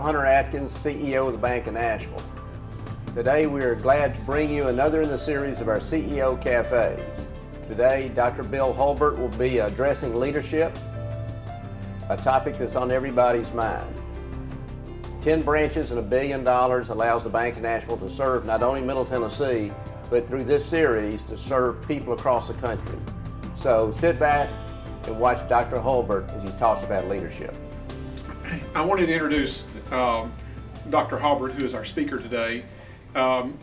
Hunter Atkins, CEO of the Bank of Nashville. Today we are glad to bring you another in the series of our CEO Cafes. Today, Dr. BillHalbert will be addressing leadership, a topic that's on everybody's mind. 10 branches and $1 billion allows the Bank of Nashville to serve not only Middle Tennessee, but through this series to serve people across the country. So sit back and watch Dr. Halbert as he talks about leadership. I wanted to introduce Dr. Halbert, who is our speaker today. And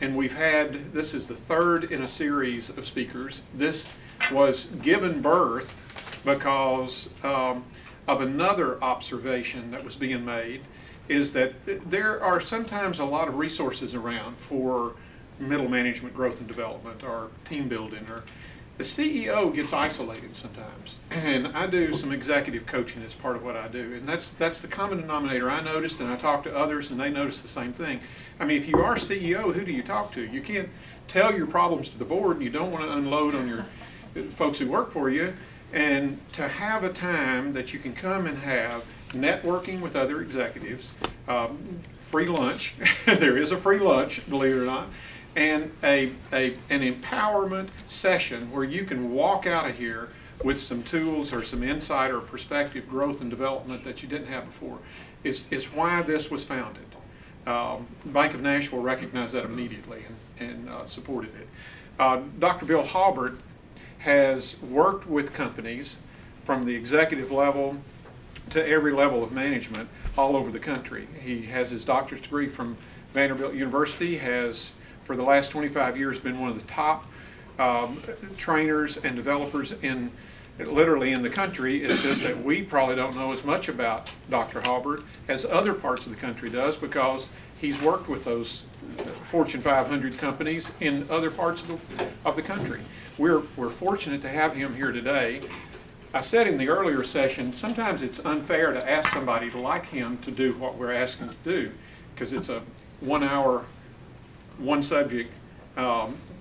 this is the third in a series of speakers. This was given birth because of another observation that was being made, is that there are sometimes a lot of resources around for middle management growth and development or team building, or the CEO gets isolated sometimes. And I do some executive coaching as part of what I do, and that's the common denominator I noticed, and I talk to others and they notice the same thing. I mean, if you are CEO, who do you talk to? You can't tell your problems to the board, and you don't want to unload on your folks who work for you. And to have a time that you can come and have networking with other executives, free lunch, there is a free lunch, believe it or not, and an empowerment session where you can walk out of here with some tools or some insight or perspective, growth and development that you didn't have before, is why this was founded. Bank of Nashville recognized that immediately and supported it. Dr. BillHalbert has worked with companies from the executive level to every level of management all over the country. He has his doctor's degree from Vanderbilt University, has for the last 25 years been one of the top trainers and developers literally in the country. It's just that we probably don't know as much about Dr. Halbert as other parts of the country does, because he's worked with those Fortune 500 companies in other parts of the country. We're fortunate to have him here today. I said in the earlier session, sometimes it's unfair to ask somebody like him to do what we're asking to do, because it's a 1 hour, one subject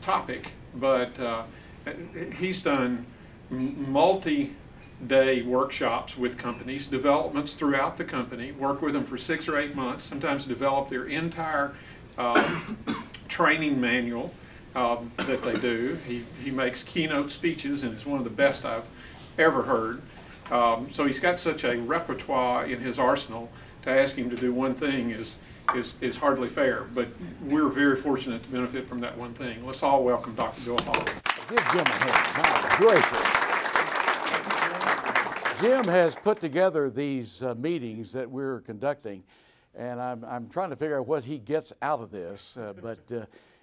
topic, but he's done multi-day workshops with companies, developments throughout the company, worked with them for 6 or 8 months, sometimes develop their entire training manual that they do. He makes keynote speeches and is one of the best I've ever heard. So he's got such a repertoire in his arsenal. To ask him to do one thing is hardly fair, but we're very fortunate to benefit from that one thing. Let's all welcome Dr. BillHalbert. Give Jim a hand. Gracious. Jim has put together these meetings that we're conducting, and I'm trying to figure out what he gets out of this, but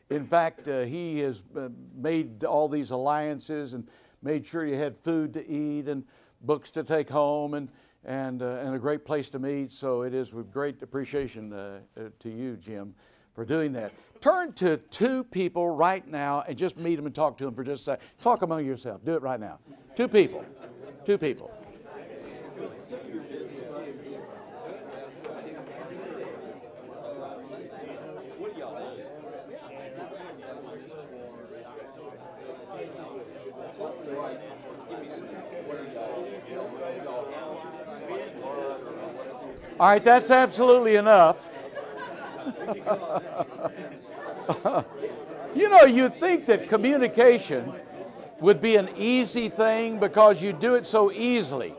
in fact, he has made all these alliances and made sure you had food to eat and books to take home and a great place to meet. So it is with great appreciation to you, Jim, for doing that. Turn to 2 people right now and just meet them and talk to them for just a second. Talk among yourself. Do it right now. 2 people. 2 people. All right, that's absolutely enough. You know, you'd think that communication would be an easy thing because you do it so easily.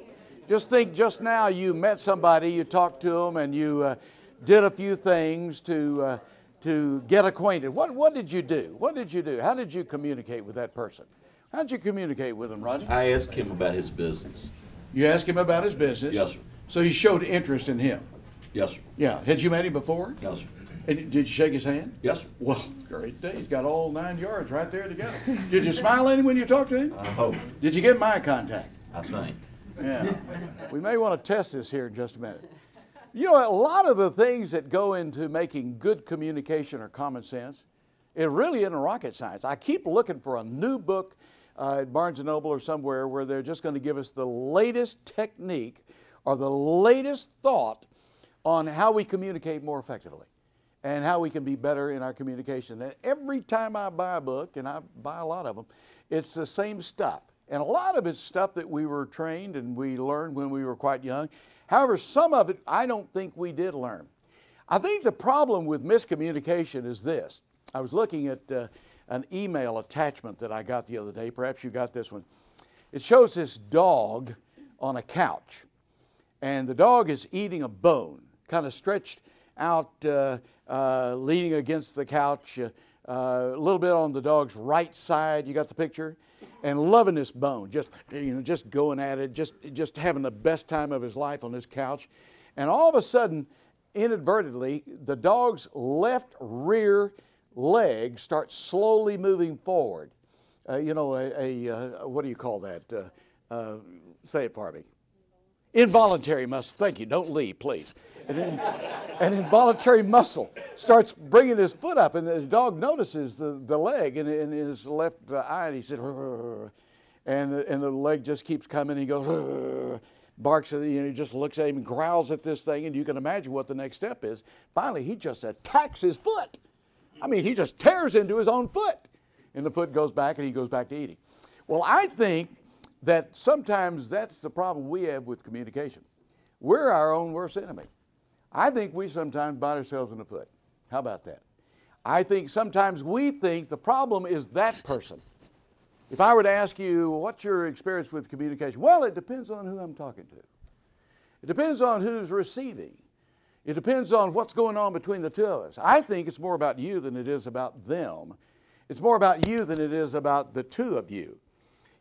Just think, just now you met somebody, you talked to them, and you did a few things to get acquainted. What did you do? What did you do? How did you communicate with that person? How did you communicate with him, Roger? I asked him about his business. You asked him about his business? Yes, sir. So you showed interest in him? Yes, sir. Yeah. Had you met him before? Yes, sir. And did you shake his hand? Yes, sir. Well, great day. He's got all 9 yards right there together. Did you smile at him when you talked to him? I hope. Did you get him eye contact? I think. Yeah. We may want to test this here in just a minute. You know, a lot of the things that go into making good communication are common sense. It really isn't rocket science. I keep looking for a new book at Barnes & Noble or somewhere where they're just going to give us the latest technique or the latest thought on how we communicate more effectively and how we can be better in our communication. And every time I buy a book, and I buy a lot of them, it's the same stuff. And a lot of it's stuff that we were trained and we learned when we were quite young. However, some of it I don't think we did learn. I think the problem with miscommunication is this. I was looking at an email attachment that I got the other day. Perhaps you got this one. It shows this dog on a couch, and the dog is eating a bone, kind of stretched out, leaning against the couch, a little bit on the dog's right side. You got the picture? And loving this bone, just going at it, just having the best time of his life on this couch. And all of a sudden, inadvertently, the dog's left rear leg starts slowly moving forward. What do you call that? Say it for me. Involuntary muscle. Thank you. Don't leave, please. And then an involuntary muscle starts bringing his foot up, and the dog notices the leg in his left eye, and he said, and the leg just keeps coming. He goes, barks at it, he just looks at him and growls at this thing, and you can imagine what the next step is. Finally, he just attacks his foot. I mean, he just tears into his own foot, and the foot goes back, and he goes back to eating. Well, I think that sometimes that's the problem we have with communication. We're our own worst enemy. I think we sometimes bite ourselves in the foot. How about that? I think sometimes we think the problem is that person. If I were to ask you, what's your experience with communication? Well, it depends on who I'm talking to. It depends on who's receiving. It depends on what's going on between the two of us. I think it's more about you than it is about them. It's more about you than it is about the two of you.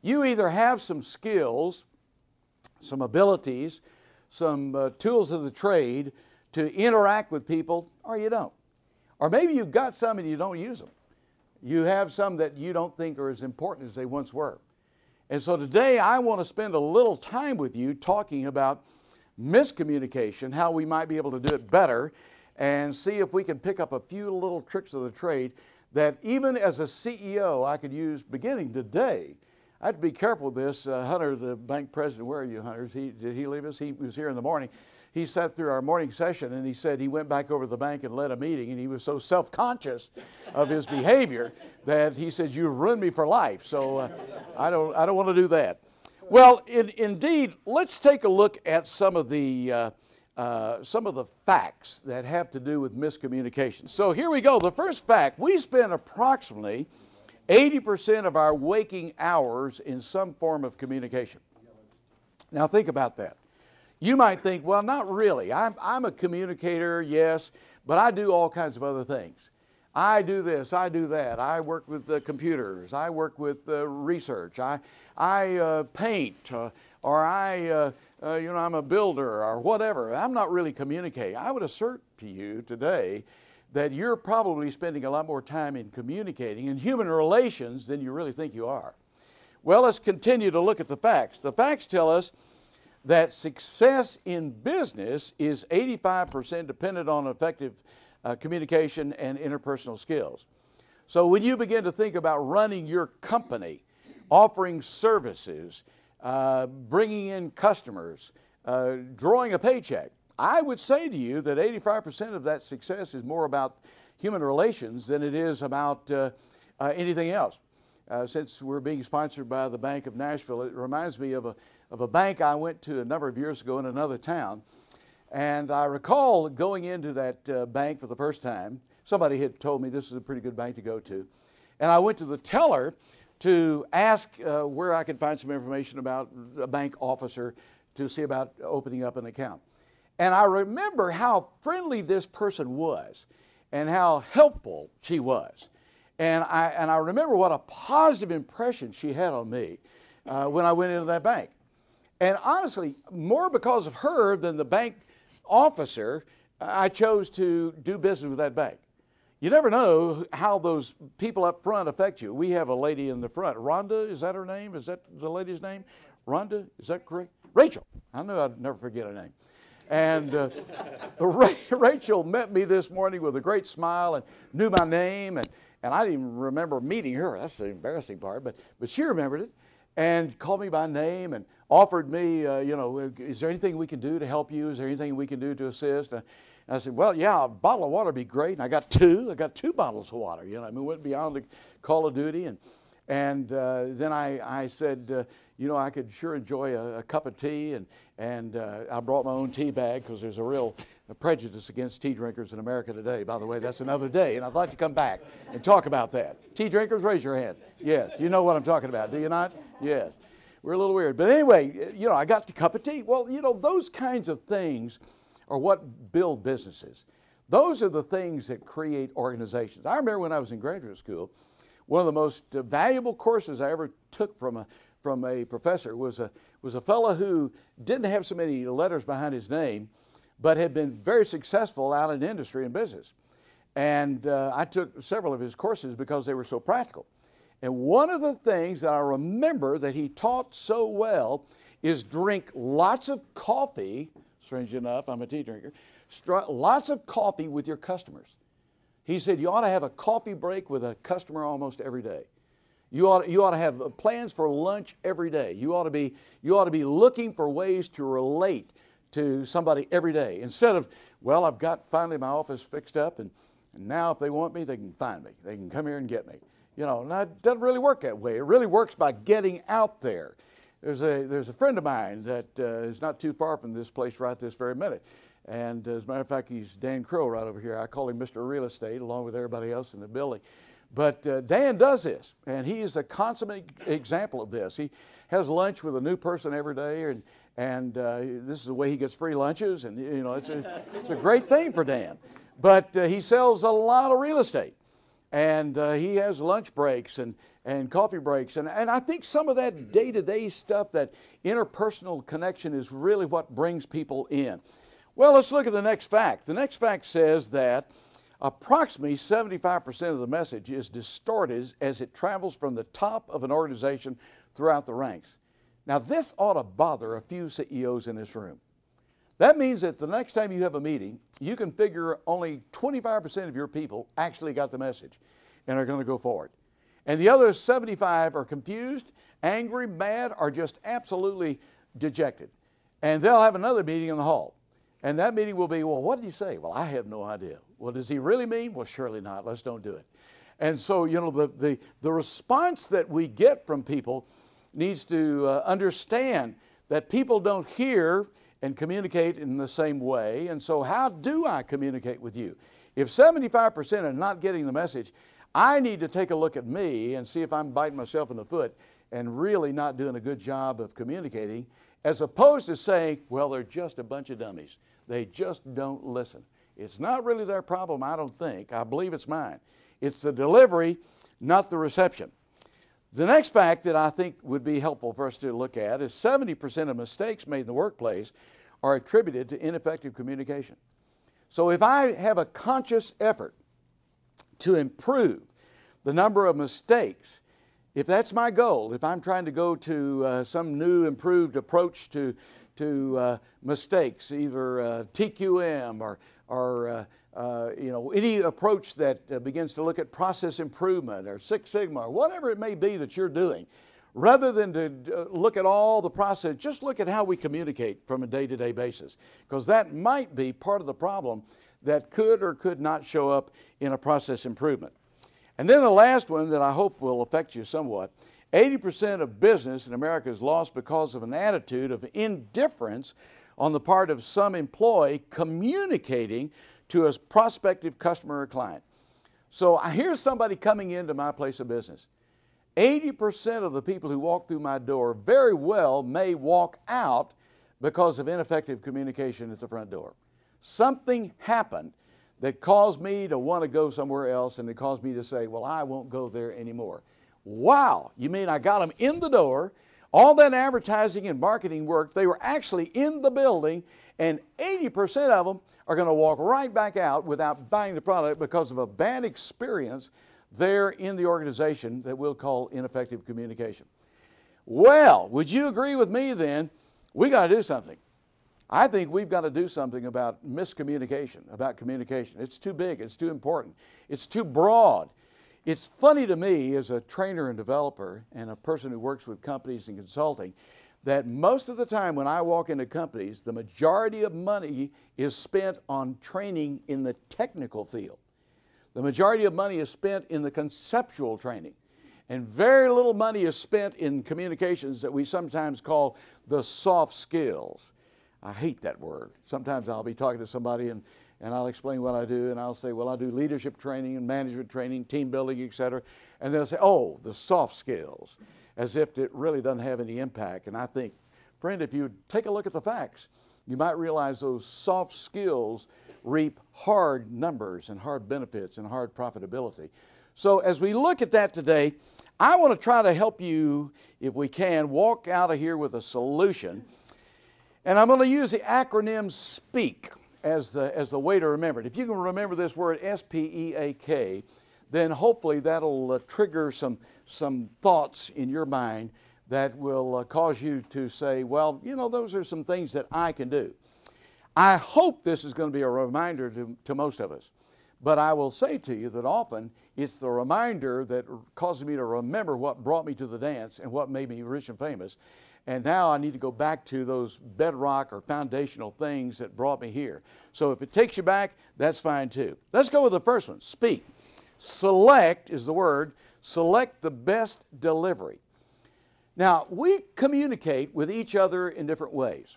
You either have some skills, some abilities, some tools of the trade to interact with people, or you don't. Or maybe you've got some and you don't use them. You have some that you don't think are as important as they once were. And so today I want to spend a little time with you talking about miscommunication, how we might be able to do it better, and see if we can pick up a few little tricks of the trade that even as a CEO I could use beginning today. I have to be careful with this. Hunter, the bank president, where are you, Hunter? Did he leave us? He was here in the morning. He sat through our morning session, and he said he went back over to the bank and led a meeting, and he was so self-conscious of his behavior that he said, "You ruined me for life." So I don't want to do that. Well, indeed, let's take a look at some of the facts that have to do with miscommunication. So here we go. The first fact: we spend approximately 80% of our waking hours in some form of communication. Now think about that. You might think, well, not really. I'm a communicator, yes, but I do all kinds of other things. I do this, I do that. I work with computers. I work with research. I paint, or I'm a builder, or whatever. I'm not really communicating. I would assert to you today that you're probably spending a lot more time in communicating in human relations than you really think you are. Well, let's continue to look at the facts. The facts tell us that success in business is 85% dependent on effective communication and interpersonal skills. So when you begin to think about running your company, offering services, bringing in customers, drawing a paycheck, I would say to you that 85% of that success is more about human relations than it is about anything else. Since we're being sponsored by the Bank of Nashville, it reminds me of a bank I went to a number of years ago in another town. And I recall going into that bank for the first time. Somebody had told me this is a pretty good bank to go to. And I went to the teller to ask where I could find some information about a bank officer to see about opening up an account. And I remember how friendly this person was and how helpful she was. And I remember what a positive impression she had on me when I went into that bank. And honestly, more because of her than the bank officer, I chose to do business with that bank. You never know how those people up front affect you. We have a lady in the front. Rhonda, is that her name? Is that the lady's name? Rhonda, is that correct? Rachel. I knew I'd never forget her name. And Rachel met me this morning with a great smile and knew my name, and I didn't even remember meeting her. That's the embarrassing part, but she remembered it and called me by name and offered me, is there anything we can do to help you? Is there anything we can do to assist? And I said, well, yeah, a bottle of water would be great. And I got two bottles of water. We went beyond the call of duty. And then I said, you know, I could sure enjoy a cup of tea, and I brought my own tea bag because there's a real prejudice against tea drinkers in America today. By the way, that's another day, and I'd like to come back and talk about that. Tea drinkers, raise your hand. Yes, you know what I'm talking about, do you not? Yes. We're a little weird. But anyway, you know, I got the cup of tea. Well, you know, those kinds of things are what build businesses. Those are the things that create organizations. I remember when I was in graduate school, one of the most valuable courses I ever took from a professor was a fellow who didn't have so many letters behind his name, but had been very successful out in industry and business. And I took several of his courses because they were so practical. And one of the things that I remember that he taught so well is drink lots of coffee. Strangely enough, I'm a tea drinker. Lots of coffee with your customers. He said you ought to have a coffee break with a customer almost every day. You ought to have plans for lunch every day. You ought to be looking for ways to relate to somebody every day instead of, well, I've got finally my office fixed up, and now if they want me, they can find me. They can come here and get me. You know, and it doesn't really work that way. It really works by getting out there. There's a friend of mine that is not too far from this place right this very minute. And as a matter of fact, he's Dan Crow right over here. I call him Mr. Real Estate along with everybody else in the building. But Dan does this, and he is a consummate example of this. He has lunch with a new person every day, and this is the way he gets free lunches, and you know, it's a great thing for Dan. But he sells a lot of real estate. And he has lunch breaks and coffee breaks. And I think some of that day-to-day stuff, that interpersonal connection, is really what brings people in. Well, let's look at the next fact. The next fact says that approximately 75% of the message is distorted as it travels from the top of an organization throughout the ranks. Now, this ought to bother a few CEOs in this room. That means that the next time you have a meeting, you can figure only 25% of your people actually got the message and are going to go forward. And the other 75 are confused, angry, mad, or just absolutely dejected. And they'll have another meeting in the hall. And that meeting will be, well, what did he say? Well, I have no idea. Well, does he really mean? Well, surely not. Let's don't do it. And so, you know, the response that we get from people needs to understand that people don't hear and communicate in the same way. And so how do I communicate with you? If 75% are not getting the message, I need to take a look at me and see if I'm biting myself in the foot and really not doing a good job of communicating, as opposed to saying, well, they're just a bunch of dummies. They just don't listen. It's not really their problem, I don't think. I believe it's mine. It's the delivery, not the reception. The next fact that I think would be helpful for us to look at is 70% of mistakes made in the workplace are attributed to ineffective communication. So if I have a conscious effort to improve the number of mistakes, if that's my goal, if I'm trying to go to some new improved approach to mistakes, either TQM or you know, any approach that begins to look at process improvement or Six Sigma or whatever it may be that you're doing, rather than to look at all the process, just look at how we communicate from a day-to-day basis, because that might be part of the problem that could or could not show up in a process improvement. And then the last one that I hope will affect you somewhat, 80% of business in America is lost because of an attitude of indifference on the part of some employee communicating to a prospective customer or client. So here's somebody coming into my place of business. 80% of the people who walk through my door very well may walk out because of ineffective communication at the front door. Something happened that caused me to want to go somewhere else, and it caused me to say, well, I won't go there anymore. Wow, you mean I got them in the door, all that advertising and marketing work, they were actually in the building, and 80% of them are going to walk right back out without buying the product because of a bad experience there in the organization that we'll call ineffective communication. Well, would you agree with me then? We got to do something. I think we've got to do something about miscommunication, about communication. It's too big, it's too important, it's too broad. It's funny to me as a trainer and developer and a person who works with companies and consulting that most of the time when I walk into companies, the majority of money is spent on training in the technical field. The majority of money is spent in the conceptual training. And very little money is spent in communications that we sometimes call the soft skills. I hate that word. Sometimes I'll be talking to somebody and I'll explain what I do, and I'll say, well, I do leadership training and management training, team building, et cetera. And they'll say, oh, the soft skills, as if it really doesn't have any impact. And I think, friend, if you take a look at the facts, you might realize those soft skills reap hard numbers and hard benefits and hard profitability. So as we look at that today, I want to try to help you, if we can, walk out of here with a solution. And I'm going to use the acronym SPEAK as the way to remember it. If you can remember this word S-P-E-A-K, then hopefully that'll trigger some thoughts in your mind that will cause you to say, well, you know, those are some things that I can do. I hope this is going to be a reminder to most of us. But I will say to you that often it's the reminder that causes me to remember what brought me to the dance and what made me rich and famous. And now I need to go back to those bedrock or foundational things that brought me here. So if it takes you back, that's fine too. Let's go with the first one, speak. Select is the word. Select the best delivery. Now, we communicate with each other in different ways.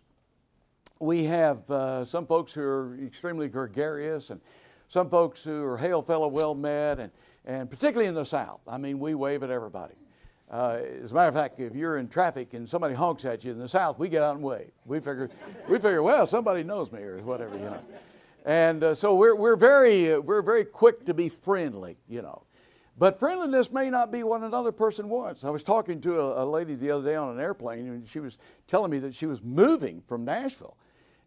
We have some folks who are extremely gregarious, and some folks who are hail fellow, well met, and particularly in the South. I mean, we wave at everybody. As a matter of fact, if you're in traffic and somebody honks at you in the South, we get out and wave. We figure, well, somebody knows me or whatever, you know. And so we're very quick to be friendly, you know. But friendliness may not be what another person wants. I was talking to a lady the other day on an airplane, and she was telling me that she was moving from Nashville,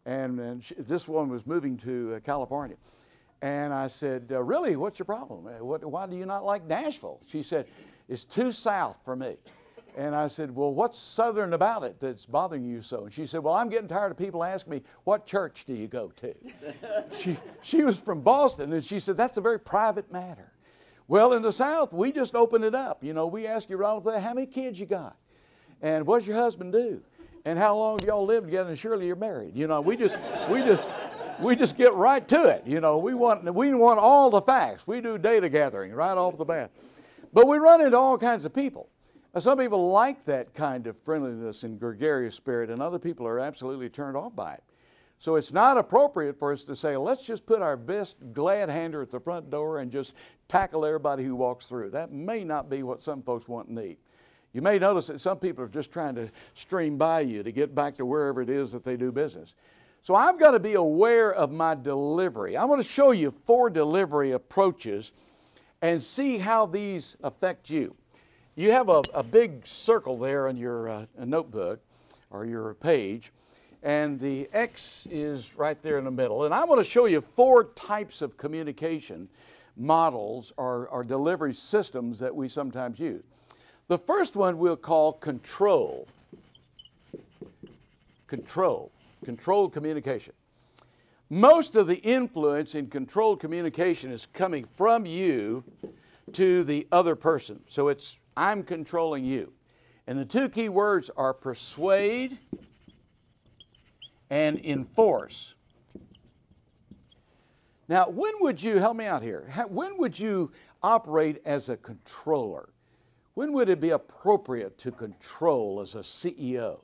and this one was moving to California. And I said, really, what's your problem? Why do you not like Nashville? She said, it's too south for me. And I said, well, what's southern about it that's bothering you so? And she said, well, I'm getting tired of people asking me, what church do you go to? She was from Boston, and she said, that's a very private matter. Well, in the South, we just open it up. You know, we ask you right off there, how many kids you got? And what's your husband do? And how long do y'all live together? And surely you're married. You know, we just get right to it. You know, we want all the facts. We do data gathering right off the bat. But we run into all kinds of people. Some people like that kind of friendliness and gregarious spirit, and other people are absolutely turned off by it. So it's not appropriate for us to say, let's just put our best glad hander at the front door and just tackle everybody who walks through. That may not be what some folks want and need. You may notice that some people are just trying to stream by you to get back to wherever it is that they do business. So I've got to be aware of my delivery. I'm going to show you 4 delivery approaches and see how these affect you. You have a big circle there on your notebook or your page, and the X is right there in the middle. And I want to show you 4 types of communication models or delivery systems that we sometimes use. The first one we'll call control. Controlled communication. Most of the influence in controlled communication is coming from you to the other person. So it's I'm controlling you. And the 2 key words are persuade and enforce. Now, when would you, help me out here, when would you operate as a controller? When would it be appropriate to control as a CEO?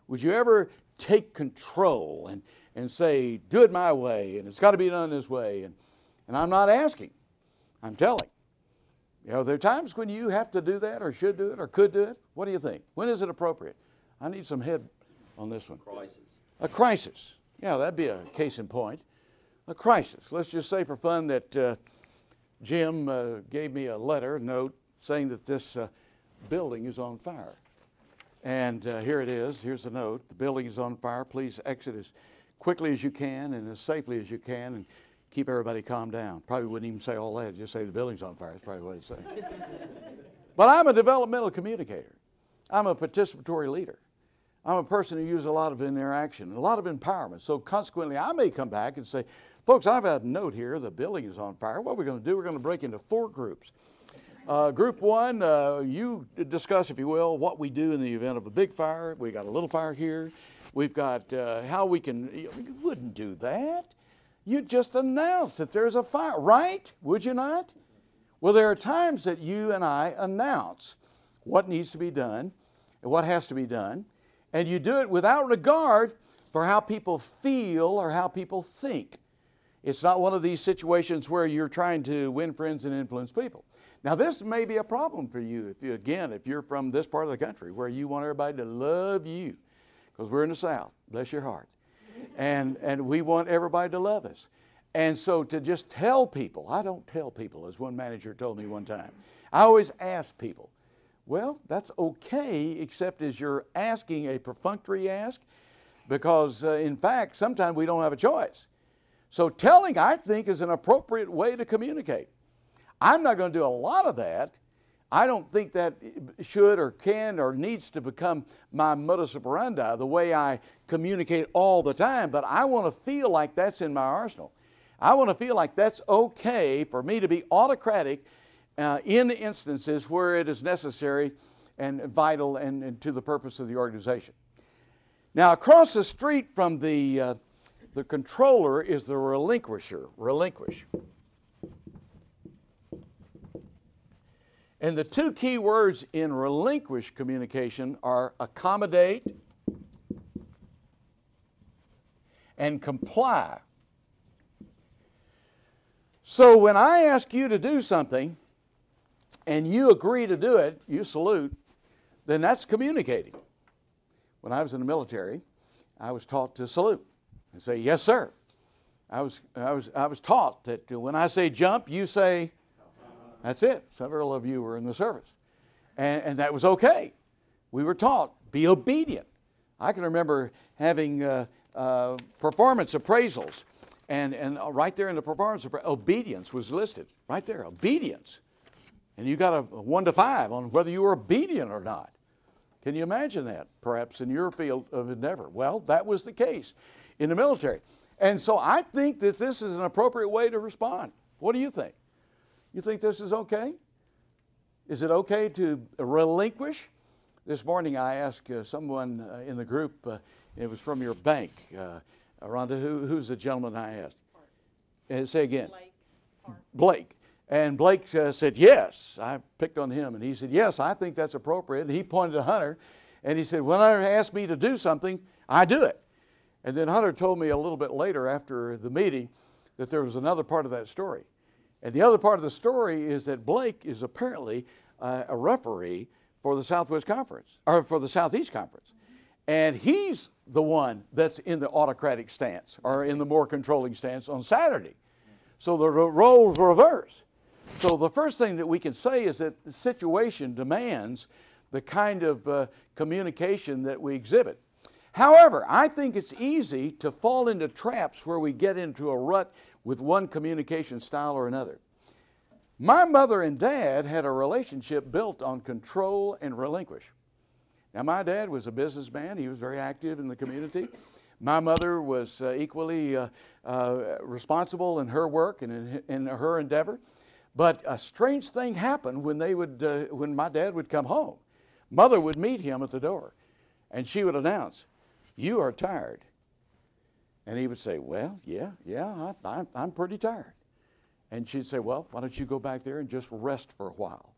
Would you ever take control and say, do it my way, and it's got to be done this way? And I'm not asking, I'm telling. You know, there are times when you have to do that or should do it or could do it. What do you think? When is it appropriate? I need some head on this one. Crisis. A crisis. Yeah, that'd be a case in point. A crisis. Let's just say for fun that Jim gave me a note, saying that this building is on fire. And here it is. Here's the note. The building is on fire. Please exit as quickly as you can and as safely as you can, and keep everybody calm down. Probably wouldn't even say all that. Just say the building's on fire. That's probably what he'd say. But I'm a developmental communicator. I'm a participatory leader. I'm a person who uses a lot of interaction, a lot of empowerment. So consequently, I may come back and say, folks, I've had a note here. The building is on fire. What are we going to do? We're going to break into 4 groups. Group 1, you discuss, if you will, what we do in the event of a big fire. We got a little fire here. We've got how we can, you wouldn't do that. You just announce that there's a fire, right? Would you not? Well, there are times that you and I announce what needs to be done and what has to be done, and you do it without regard for how people feel or how people think. It's not one of these situations where you're trying to win friends and influence people. Now, this may be a problem for you if you're from this part of the country where you want everybody to love you, because we're in the South, bless your heart, and we want everybody to love us. And so to just tell people, I don't tell people, as one manager told me one time. I always ask people. Well, that's okay, except as you're asking a perfunctory ask, because in fact, sometimes we don't have a choice. So telling, I think, is an appropriate way to communicate. I'm not going to do a lot of that. I don't think that should or can or needs to become my modus operandi, the way I communicate all the time, but I want to feel like that's in my arsenal. I want to feel like that's okay for me to be autocratic in instances where it is necessary and vital and to the purpose of the organization. Now, across the street from the controller is the relinquisher, relinquish. And the two key words in relinquish communication are accommodate and comply. So when I ask you to do something and you agree to do it, you salute, then that's communicating. When I was in the military, I was taught to salute and say, yes, sir. I was taught that when I say jump, you say, that's it. Several of you were in the service. And that was okay. We were taught, be obedient. I can remember having performance appraisals. And right there in the performance, obedience was listed. Right there, obedience. And you got a 1 to 5 on whether you were obedient or not. Can you imagine that, perhaps in your field of endeavor? Well, that was the case in the military. And so I think that this is an appropriate way to respond. What do you think? You think this is okay? Is it okay to relinquish? This morning I asked someone in the group, it was from your bank, Rhonda, who's the gentleman I asked? Say again. Blake. And Blake said, yes. I picked on him, and he said, yes, I think that's appropriate. And he pointed to Hunter, and he said, when Hunter asks me to do something, I do it. And then Hunter told me a little bit later after the meeting that there was another part of that story. And the other part of the story is that Blake is apparently a referee for the Southwest Conference, or for the Southeast Conference. And he's the one that's in the autocratic stance, or in the more controlling stance on Saturday. So the roles reverse. So the first thing that we can say is that the situation demands the kind of communication that we exhibit. However, I think it's easy to fall into traps where we get into a rut with one communication style or another. My mother and dad had a relationship built on control and relinquish. Now, my dad was a businessman. He was very active in the community. My mother was equally responsible in her work and in her endeavor. But a strange thing happened when my dad would come home. Mother would meet him at the door, and she would announce, "You are tired." And he would say, "Well, yeah, I'm pretty tired." And she'd say, "Well, why don't you go back there and just rest for a while?"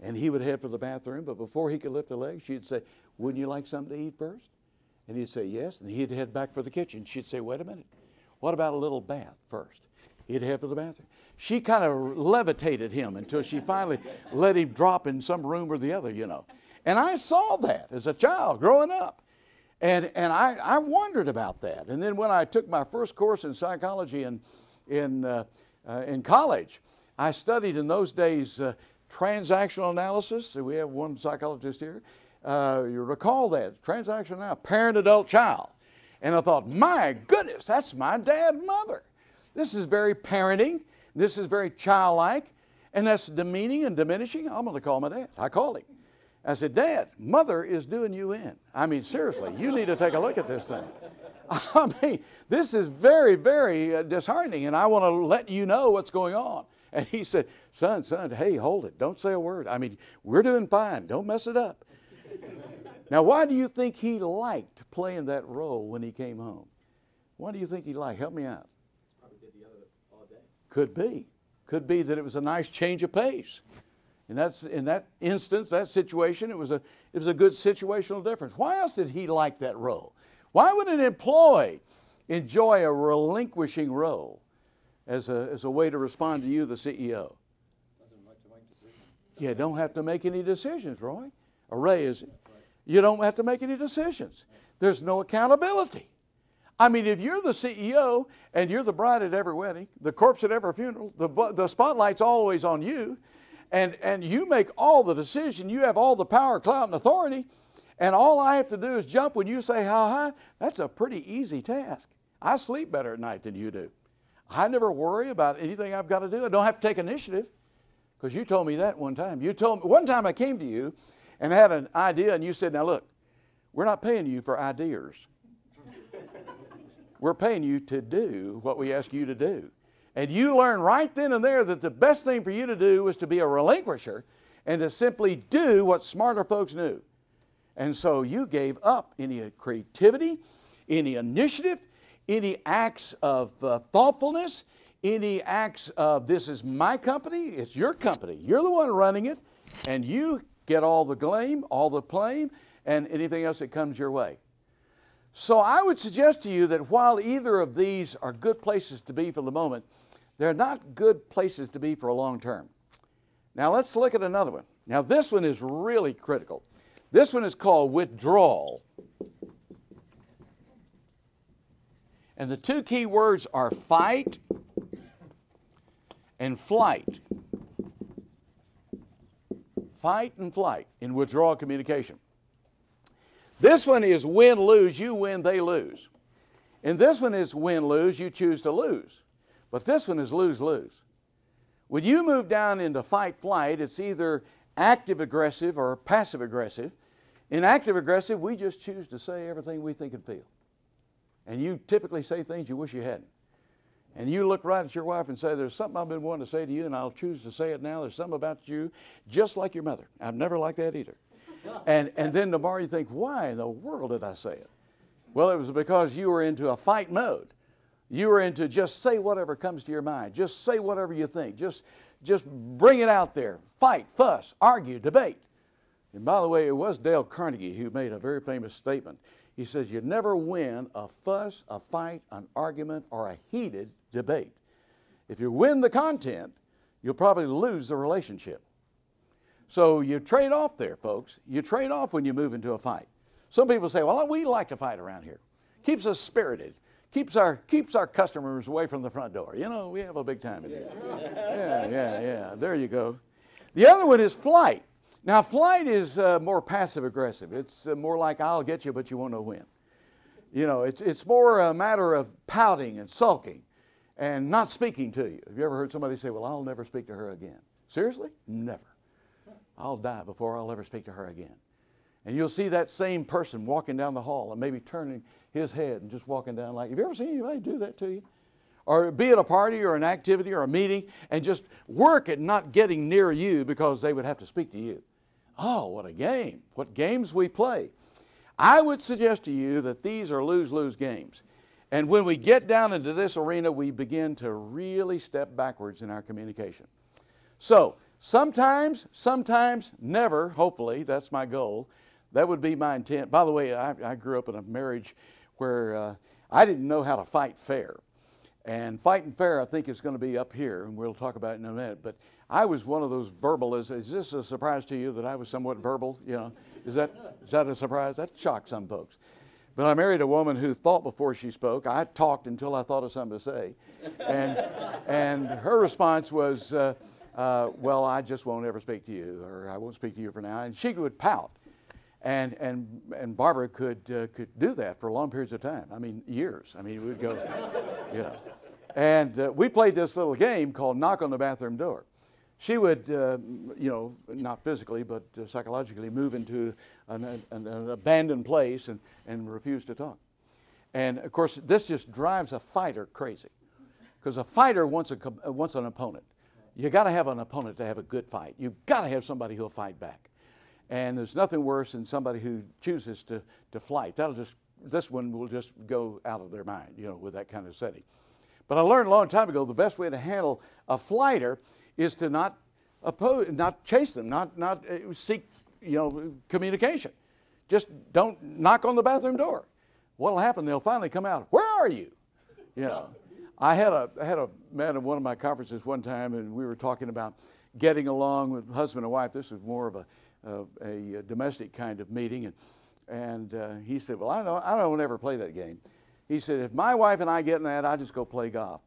And he would head for the bathroom, but before he could lift a leg, she'd say, "Wouldn't you like something to eat first?" And he'd say, "Yes." And he'd head back for the kitchen. She'd say, "Wait a minute. What about a little bath first?" He'd head for the bathroom. She kind of levitated him until she finally let him drop in some room or the other, you know. And I saw that as a child growing up. And I wondered about that. And then when I took my first course in psychology in college, I studied in those days transactional analysis. We have one psychologist here. You recall that, transactional analysis, parent, adult, child. And I thought, my goodness, that's my dad and mother. This is very parenting. This is very childlike. And that's demeaning and diminishing. I'm going to call my dad. I called him. I said, "Dad, mother is doing you in. I mean, seriously, you need to take a look at this thing. I mean, this is very, very disheartening, and I want to let you know what's going on." And he said, son, hey, hold it. Don't say a word. I mean, we're doing fine. Don't mess it up. Now, why do you think he liked playing that role when he came home? Why do you think he liked? Help me out. Probably did the other all day. Could be. Could be that it was a nice change of pace. And that's, in that instance, that situation, it was a good situational difference. Why else did he like that role? Why would an employee enjoy a relinquishing role as a way to respond to you, the CEO? You don't have to make any decisions, Roy. Or Ray, is it? You don't have to make any decisions. There's no accountability. I mean, if you're the CEO and you're the bride at every wedding, the corpse at every funeral, the spotlight's always on you, and you make all the decision, you have all the power, clout, and authority, and all I have to do is jump when you say how high, that's a pretty easy task. I sleep better at night than you do. I never worry about anything I've got to do. I don't have to take initiative, because you told me that one time. You told me, one time I came to you and had an idea, and you said, now look, we're not paying you for ideas. We're paying you to do what we ask you to do. And you learned right then and there that the best thing for you to do was to be a relinquisher and to simply do what smarter folks knew. And so you gave up any creativity, any initiative, any acts of thoughtfulness, any acts of this is my company, it's your company. You're the one running it, and you get all the blame, all the blame, and anything else that comes your way. So I would suggest to you that while either of these are good places to be for the moment, they're not good places to be for a long term. Now let's look at another one. Now this one is really critical. This one is called withdrawal. And the two key words are fight and flight. Fight and flight in withdrawal communication. This one is win-lose, you win, they lose. And this one is win-lose, you choose to lose. But this one is lose-lose. When you move down into fight-flight, it's either active-aggressive or passive-aggressive. In active-aggressive, we just choose to say everything we think and feel. And you typically say things you wish you hadn't. And you look right at your wife and say, there's something I've been wanting to say to you, and I'll choose to say it now. There's something about you just like your mother. I've never liked that either. And then tomorrow you think, why in the world did I say it? Well, it was because you were into a fight mode. You were into just say whatever comes to your mind. Just say whatever you think. Just bring it out there. Fight, fuss, argue, debate. And by the way, it was Dale Carnegie who made a very famous statement. He says, you never win a fuss, a fight, an argument, or a heated debate. If you win the content, you'll probably lose the relationship. So you trade off there, folks. You trade off when you move into a fight. Some people say, well, we like to fight around here. Keeps us spirited. Keeps our customers away from the front door. You know, we have a big time in here. Yeah. There you go. The other one is flight. Now, flight is more passive-aggressive. It's more like, I'll get you, but you won't know when. You know, it's more a matter of pouting and sulking and not speaking to you. Have you ever heard somebody say, well, I'll never speak to her again? Seriously? Never. I'll die before I'll ever speak to her again. And you'll see that same person walking down the hall and maybe turning his head and just walking down like, have you ever seen anybody do that to you? Or be at a party or an activity or a meeting and just work at not getting near you because they would have to speak to you. Oh, what a game. What games we play. I would suggest to you that these are lose-lose games. And when we get down into this arena, we begin to really step backwards in our communication. So, sometimes, never, hopefully, that's my goal. That would be my intent. By the way, I grew up in a marriage where I didn't know how to fight fair. And fighting fair, I think, is going to be up here, and we'll talk about it in a minute. But I was one of those verbalists. Is this a surprise to you that I was somewhat verbal? You know, is that a surprise? That shocked some folks. But I married a woman who thought before she spoke. I talked until I thought of something to say. And her response was, well, I just won't ever speak to you, or I won't speak to you for now. And she would pout. And Barbara could do that for long periods of time. I mean, years. I mean, we'd go, you know. And we played this little game called Knock on the Bathroom Door. She would, you know, not physically, but psychologically move into an abandoned place and refuse to talk. And, of course, this just drives a fighter crazy, because a fighter wants an opponent. You got to have an opponent to have a good fight. You've got to have somebody who'll fight back. And there's nothing worse than somebody who chooses to flight. This one will just go out of their mind, you know, with that kind of setting. But I learned a long time ago the best way to handle a flighter is to not chase them, not seek communication. Just don't knock on the bathroom door. What'll happen? They'll finally come out. Where are you? I had a man at one of my conferences one time, and we were talking about getting along with husband and wife. This was more of a domestic kind of meeting, and he said, "Well, I don't ever play that game." He said, "If my wife and I get in that, I just go play golf."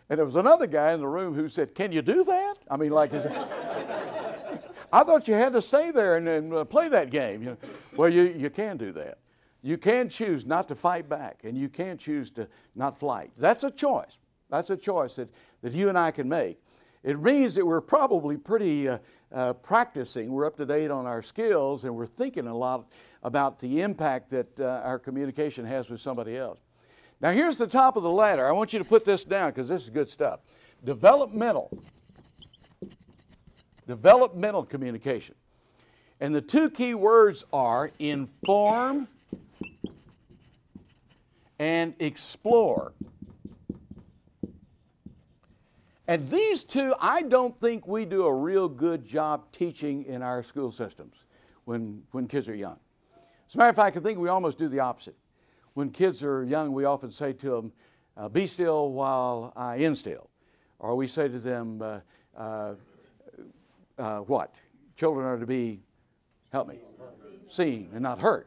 And there was another guy in the room who said, "Can you do that?" I mean, like, I thought you had to stay there and play that game. Well, you can do that. You can choose not to fight back, and you can choose to not flight. That's a choice. That's a choice that you and I can make. It means that we're probably pretty practicing. We're up to date on our skills, and we're thinking a lot about the impact that our communication has with somebody else. Now, here's the top of the ladder. I want you to put this down because this is good stuff. Developmental communication. And the two key words are inform and explore. And these two, I don't think we do a real good job teaching in our school systems when kids are young. As a matter of fact, I think we almost do the opposite. When kids are young, we often say to them, "Be still while I instill." Or we say to them, what? Children are to be, help me, seen and not heard.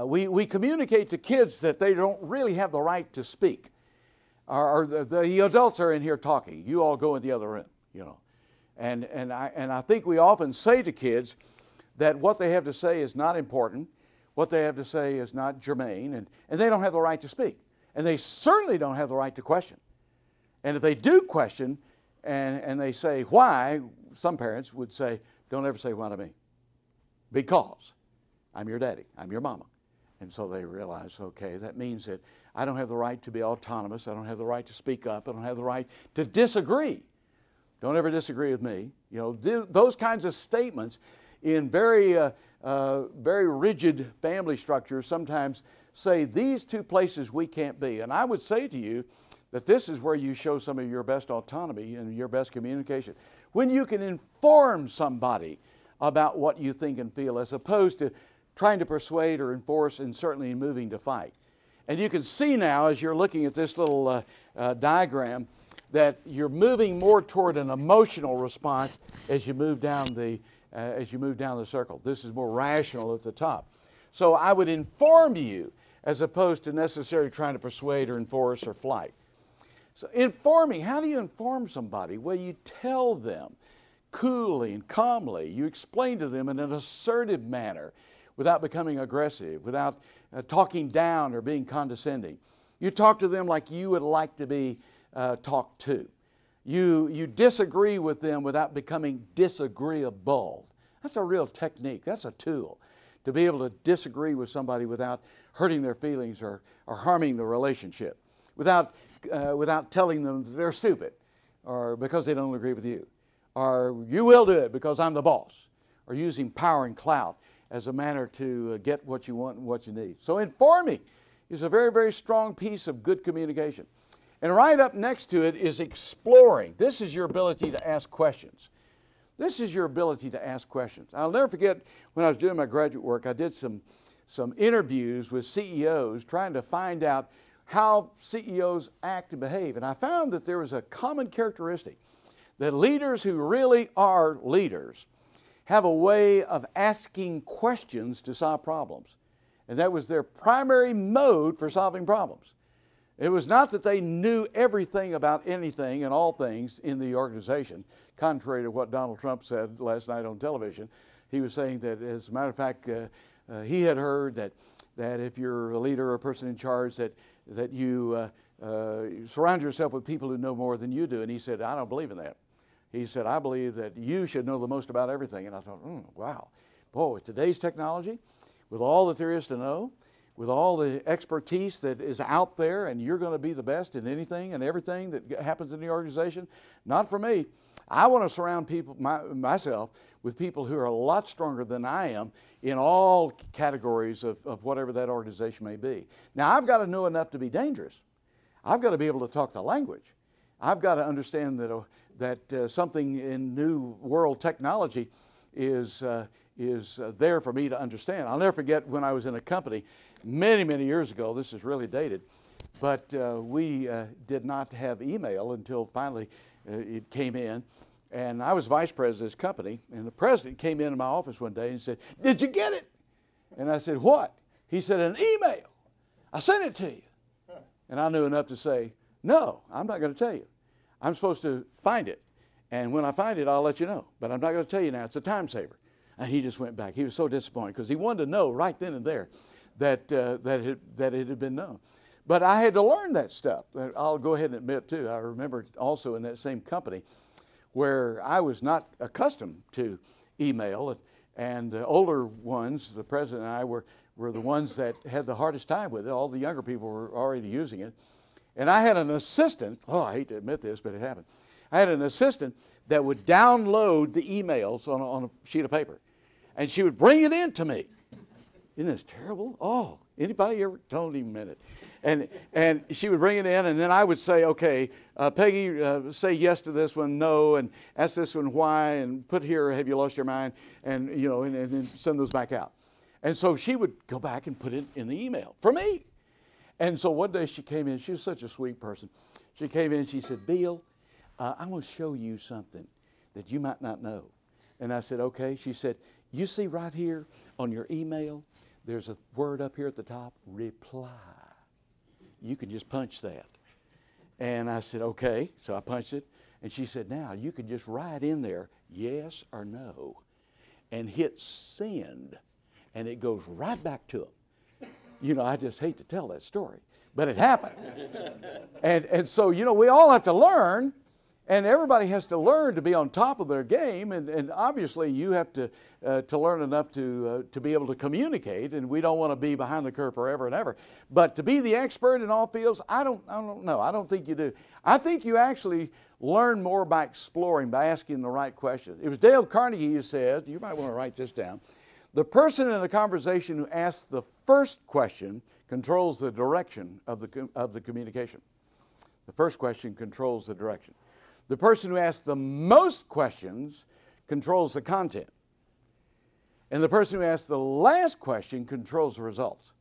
We communicate to kids that they don't really have the right to speak. Or the adults are in here talking. You all go in the other room, And I think we often say to kids that what they have to say is not important, what they have to say is not germane, and they don't have the right to speak. And they certainly don't have the right to question. And if they do question and they say why, some parents would say, "Don't ever say why to me, because I'm your daddy, I'm your mama." And so they realize, okay, that means that I don't have the right to be autonomous, I don't have the right to speak up, I don't have the right to disagree. Don't ever disagree with me. Those kinds of statements in very rigid family structures sometimes say these two places we can't be. And I would say to you that this is where you show some of your best autonomy and your best communication. When you can inform somebody about what you think and feel as opposed to trying to persuade or enforce and certainly moving to fight. And you can see now as you're looking at this little diagram that you're moving more toward an emotional response as you move down the circle. This is more rational at the top. So I would inform you as opposed to necessarily trying to persuade or enforce or flight. So informing, how do you inform somebody? Well, you tell them coolly and calmly. You explain to them in an assertive manner without becoming aggressive, without talking down or being condescending. You talk to them like you would like to be talked to. You disagree with them without becoming disagreeable. That's a real technique. That's a tool to be able to disagree with somebody without hurting their feelings or harming the relationship, without telling them they're stupid or because they don't agree with you, or you will do it because I'm the boss, or using power and clout as a manner to get what you want and what you need. So informing is a very, very strong piece of good communication. And right up next to it is exploring. This is your ability to ask questions. This is your ability to ask questions. I'll never forget when I was doing my graduate work, I did some interviews with CEOs trying to find out how CEOs act and behave. And I found that there was a common characteristic, that leaders who really are leaders have a way of asking questions to solve problems. And that was their primary mode for solving problems. It was not that they knew everything about anything and all things in the organization, contrary to what Donald Trump said last night on television. He was saying that, as a matter of fact, he had heard that if you're a leader or a person in charge, that you surround yourself with people who know more than you do. And he said, "I don't believe in that." He said, "I believe that you should know the most about everything." And I thought, wow, boy, with today's technology, with all that there is to know, with all the expertise that is out there, and you're going to be the best in anything and everything that happens in the organization, not for me. I want to surround myself with people who are a lot stronger than I am in all categories of whatever that organization may be. Now, I've got to know enough to be dangerous. I've got to be able to talk the language. I've got to understand that something in new world technology is there for me to understand. I'll never forget when I was in a company many, many years ago. This is really dated, but we did not have email until finally it came in. And I was vice president of this company, and the president came into my office one day and said, "Did you get it?" And I said, "What?" He said, "An email. I sent it to you." And I knew enough to say, "No, I'm not going to tell you. I'm supposed to find it. And when I find it, I'll let you know. But I'm not going to tell you now. It's a time saver." And he just went back. He was so disappointed because he wanted to know right then and there that it had been known. But I had to learn that stuff. I'll go ahead and admit, too, I remember also in that same company where I was not accustomed to email, and the older ones, the president and I, were the ones that had the hardest time with it. All the younger people were already using it. And I had an assistant, I hate to admit this, but it happened. I had an assistant that would download the emails on a sheet of paper, and she would bring it in to me. Isn't this terrible? Oh, anybody ever? Don't even admit it. And she would bring it in, and then I would say, "Okay, Peggy, say yes to this one, no, and ask this one why, and put here, have you lost your mind?" And and then send those back out. And so she would go back and put it in the email for me. And so one day she came in. She was such a sweet person. She came in. She said, "Bill, I want to show you something that you might not know." And I said, "Okay." She said, "You see right here on your email, there's a word up here at the top, reply. You can just punch that." And I said, "Okay." So I punched it. And she said, "Now you can just write in there, yes or no, and hit send. And it goes right back to them." I just hate to tell that story, but it happened. and so, we all have to learn, and everybody has to learn to be on top of their game, and obviously you have to learn enough to be able to communicate, and we don't want to be behind the curve forever and ever. But to be the expert in all fields, I don't know. I don't think you do. I think you actually learn more by exploring, by asking the right questions. It was Dale Carnegie who said, you might want to write this down, "The person in a conversation who asks the first question controls the direction of the communication." The first question controls the direction. The person who asks the most questions controls the content. And the person who asks the last question controls the results.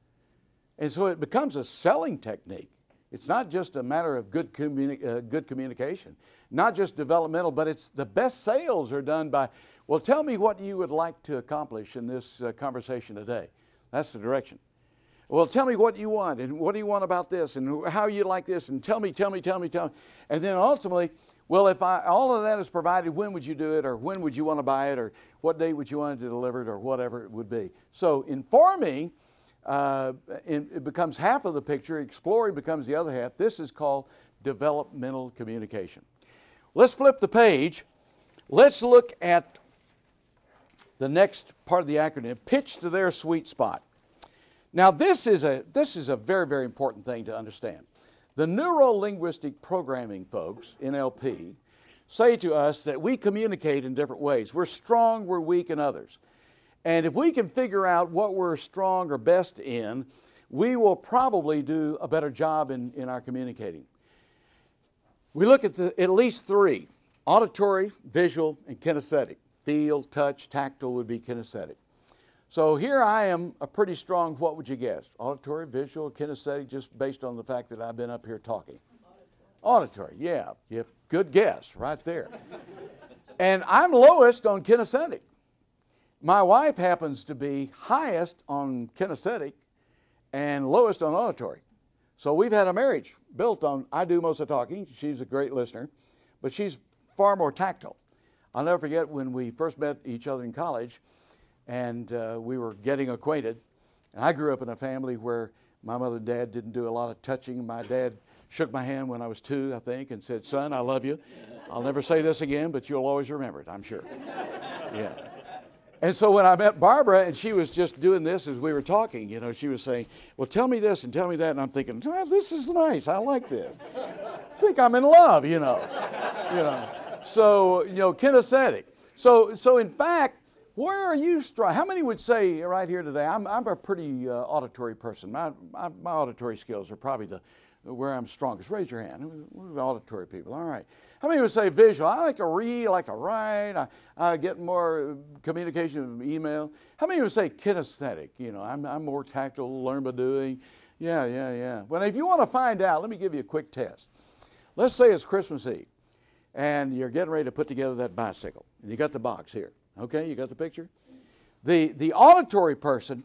And so it becomes a selling technique. It's not just a matter of good communication, not just developmental, but it's the best sales are done by, "Well, tell me what you would like to accomplish in this conversation today." That's the direction. "Well, tell me what you want, and what do you want about this, and how you like this, and tell me. And then ultimately, "Well, if all of that is provided, when would you do it, or when would you want to buy it, or what day would you want it delivered, or whatever it would be." So informing, it becomes half of the picture. Exploring becomes the other half. This is called developmental communication. Let's flip the page. Let's look at the next part of the acronym, pitch to their sweet spot. Now, this is a very, very important thing to understand. The neuro-linguistic programming folks, NLP, say to us that we communicate in different ways. We're strong, we're weak, and others. And if we can figure out what we're strong or best in, we will probably do a better job in our communicating. We look at at least three: auditory, visual, and kinesthetic. Feel, touch, tactile would be kinesthetic. So here I am, a pretty strong, what would you guess? Auditory, visual, kinesthetic, just based on the fact that I've been up here talking. Auditory, yeah, good guess right there. And I'm lowest on kinesthetic. My wife happens to be highest on kinesthetic and lowest on auditory. So we've had a marriage built on, I do most of the talking, she's a great listener, but she's far more tactile. I'll never forget when we first met each other in college, and we were getting acquainted. And I grew up in a family where my mother and dad didn't do a lot of touching. My dad shook my hand when I was 2, I think, and said, "Son, I love you. I'll never say this again, but you'll always remember it, I'm sure." Yeah. And so when I met Barbara, and she was just doing this as we were talking, she was saying, "Well, tell me this and tell me that." And I'm thinking, "Oh, this is nice. I like this. I think I'm in love, So, kinesthetic. So in fact, where are you strong? How many would say right here today, I'm a pretty auditory person. My auditory skills are probably where I'm strongest? Raise your hand. We're auditory people. All right. How many would say visual? I like to read, I like to write, I get more communication with email. How many would say kinesthetic? You know, I'm more tactile, learn by doing. Yeah. Well, if you want to find out, let me give you a quick test. Let's say it's Christmas Eve, and you're getting ready to put together that bicycle. And you got the box here. Okay, you got the picture? The auditory person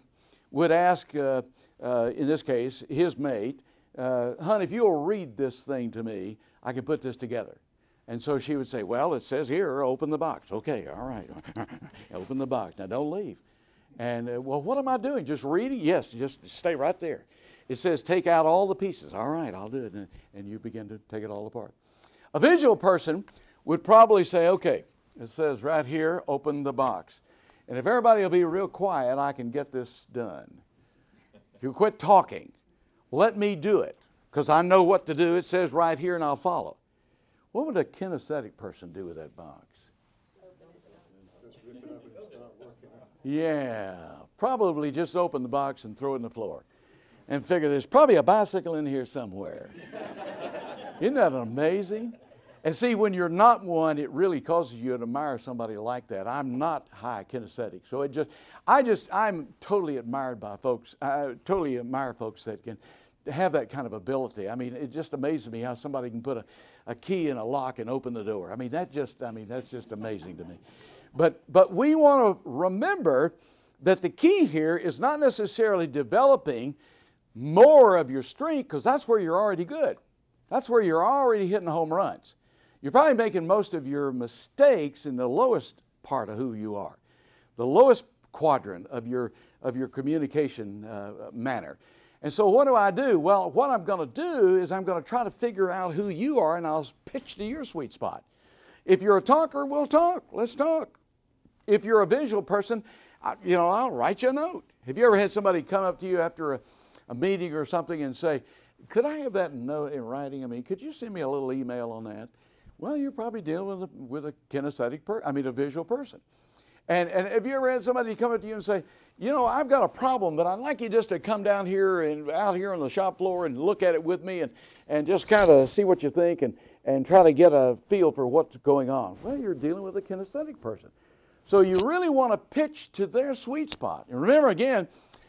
would ask, in this case, his mate, honey, if you'll read this thing to me, I can put this together. And so she would say, well, it says here, open the box. Okay, all right. Open the box. Now, don't leave. And, well, what am I doing? Just reading? Yes, just stay right there. It says take out all the pieces. All right, I'll do it. And you begin to take it all apart. A visual person would probably say, okay, it says right here, open the box. And if everybody will be real quiet, I can get this done. If you quit talking, let me do it, because I know what to do. It says right here, and I'll follow. What would a kinesthetic person do with that box? Yeah, probably just open the box and throw it in the floor and figure there's probably a bicycle in here somewhere. Isn't that amazing? And see, when you're not one, it really causes you to admire somebody like that. I'm not high kinesthetic, so I'm totally admired by folks. I totally admire folks that can have that kind of ability. I mean, it just amazes me how somebody can put a key in a lock and open the door. I mean, that's just amazing to me. But we want to remember that the key here is not necessarily developing more of your strength, because that's where you're already good. That's where you're already hitting home runs. You're probably making most of your mistakes in the lowest part of who you are, the lowest quadrant of your communication manner. And so what do? Well, what I'm going to do is I'm going to try to figure out who you are, and I'll pitch to your sweet spot. If you're a talker, we'll talk. Let's talk. If you're a visual person, I'll write you a note. Have you ever had somebody come up to you after a meeting or something and say, could I have that note in writing? I mean, could you send me a little email on that? Well, you're probably dealing with a kinesthetic a visual person. And have you ever had somebody come up to you and say, I've got a problem, but I'd like you just to come down here and out here on the shop floor and look at it with me and just kind of see what you think and try to get a feel for what's going on. Well, you're dealing with a kinesthetic person. So you really want to pitch to their sweet spot. And remember, again,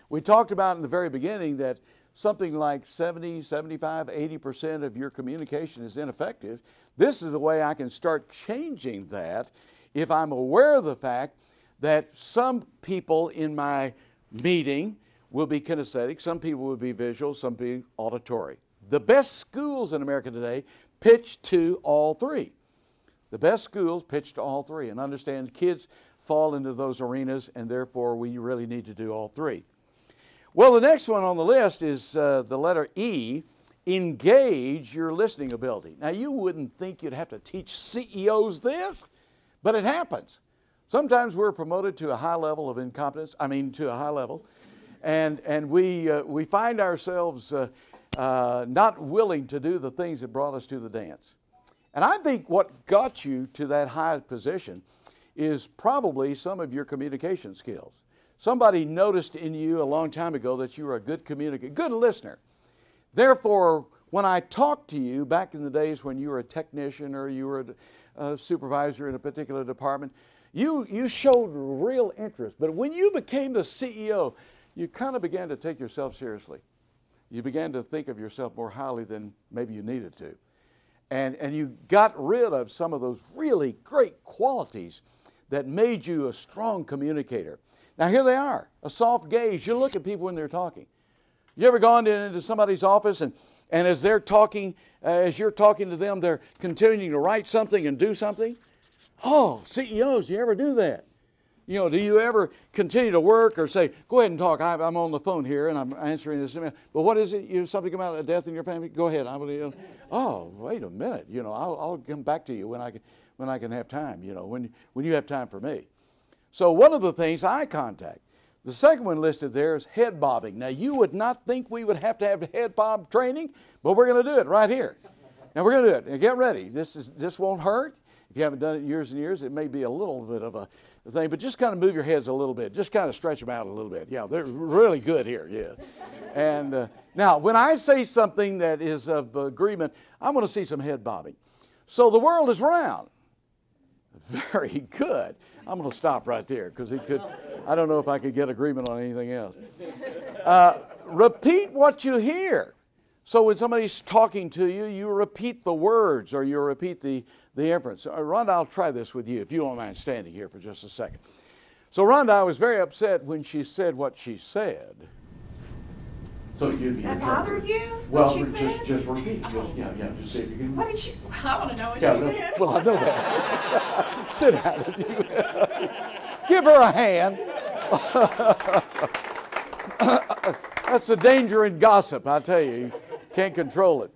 we talked about in the very beginning that something like 70, 75, 80% of your communication is ineffective. This is the way I can start changing that if I'm aware of the fact that some people in my meeting will be kinesthetic, some people will be visual, some will be auditory. The best schools in America today pitch to all three. The best schools pitch to all three, and understand kids fall into those arenas, and therefore we really need to do all three. Well, the next one on the list is the letter E, engage your listening ability. Now, you wouldn't think you'd have to teach CEOs this, but it happens. Sometimes we're promoted to a high level of incompetence, to a high level, and we find ourselves not willing to do the things that brought us to the dance. And I think what got you to that high position is probably some of your communication skills. Somebody noticed in you a long time ago that you were a good communicator, good listener. Therefore, when I talked to you back in the days when you were a technician or you were a supervisor in a particular department, you showed real interest. But when you became the CEO, you kind of began to take yourself seriously. You began to think of yourself more highly than maybe you needed to. And you got rid of some of those really great qualities that made you a strong communicator. Now here they are, a soft gaze. You look at people when they're talking. You ever gone into somebody's office and as they're talking, as you're talking to them, they're continuing to write something and do something? Oh, CEOs, do you ever do that? Do you ever continue to work or say, go ahead and talk, I'm on the phone here and I'm answering this email. But what is it? Something about a death in your family? Go ahead. Oh, wait a minute. I'll come back to you when I can have time, when you have time for me. So one of the things, eye contact. The second one listed there is head bobbing. Now, you would not think we would have to have head bob training, but we're going to do it right here. Now, we're going to do it. Now, get ready. This won't hurt. If you haven't done it in years and years, it may be a little bit of a thing, but just kind of move your heads a little bit. Just kind of stretch them out a little bit. Yeah, they're really good here, yeah. And now, when I say something that is of agreement, I'm going to see some head bobbing. So the world is round. Very good. I'm going to stop right there because I don't know if I could get agreement on anything else. Repeat what you hear. So when somebody's talking to you, you repeat the words or you repeat the inference. Rhonda, I'll try this with you if you don't mind standing here for just a second. So Rhonda was very upset when she said what she said. So you'd be that bothered you? Well, she said? just repeat. Just see if you can. What did she? I want to know what she said. Well, I know that. Sit down if you give her a hand. That's the danger in gossip, I tell you. You can't control it.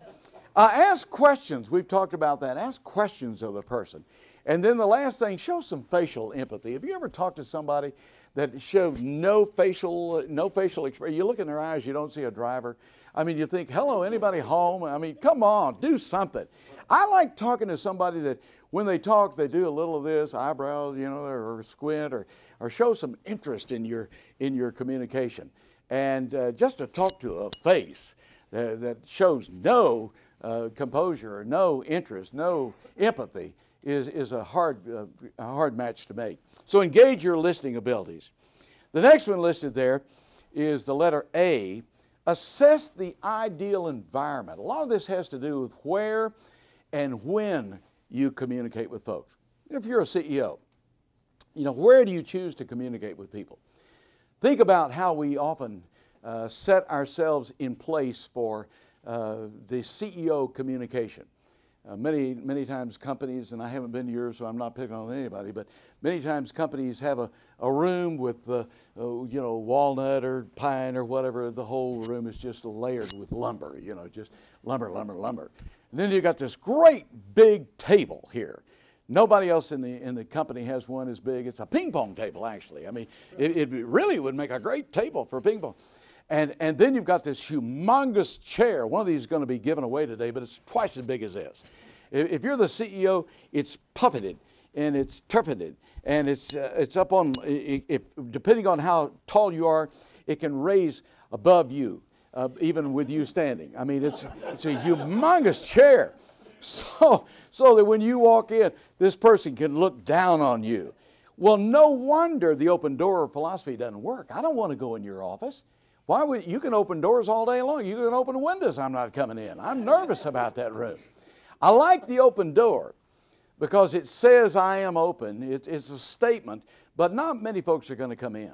Ask questions. We've talked about that. Ask questions of the person. And then the last thing, show some facial empathy. Have you ever talked to somebody that showed no facial expression? You look in their eyes, you don't see a driver. I mean, you think, hello, anybody home? I mean, come on, do something. I like talking to somebody that when they talk, they do a little of this, eyebrows, or squint, or show some interest in your communication. And just to talk to a face that shows no composure, or no interest, no empathy, is a hard match to make. So engage your listening abilities. The next one listed there is the letter A. Assess the ideal environment. A lot of this has to do with where and when you communicate with folks. If you're a CEO, where do you choose to communicate with people? Think about how we often set ourselves in place for the CEO communication. Many times companies, and I haven't been to yours, so I'm not picking on anybody, but many times companies have a room with walnut or pine or whatever. The whole room is just layered with lumber, just lumber. And then you got this great big table here. Nobody else in the company has one as big. It's a ping pong table, actually. I mean, it really would make a great table for ping pong. And then you've got this humongous chair. One of these is going to be given away today, but it's twice as big as this. If you're the CEO, it's pufferted and it's turfeted, and it's up on, depending on how tall you are, it can raise above you, even with you standing. I mean, it's a humongous chair. So that when you walk in, this person can look down on you. Well, no wonder the open door philosophy doesn't work. I don't want to go in your office. Why would you can open doors all day long? You can open windows. I'm not coming in. I'm nervous about that room. I like the open door because it says I am open. It's a statement, but not many folks are going to come in.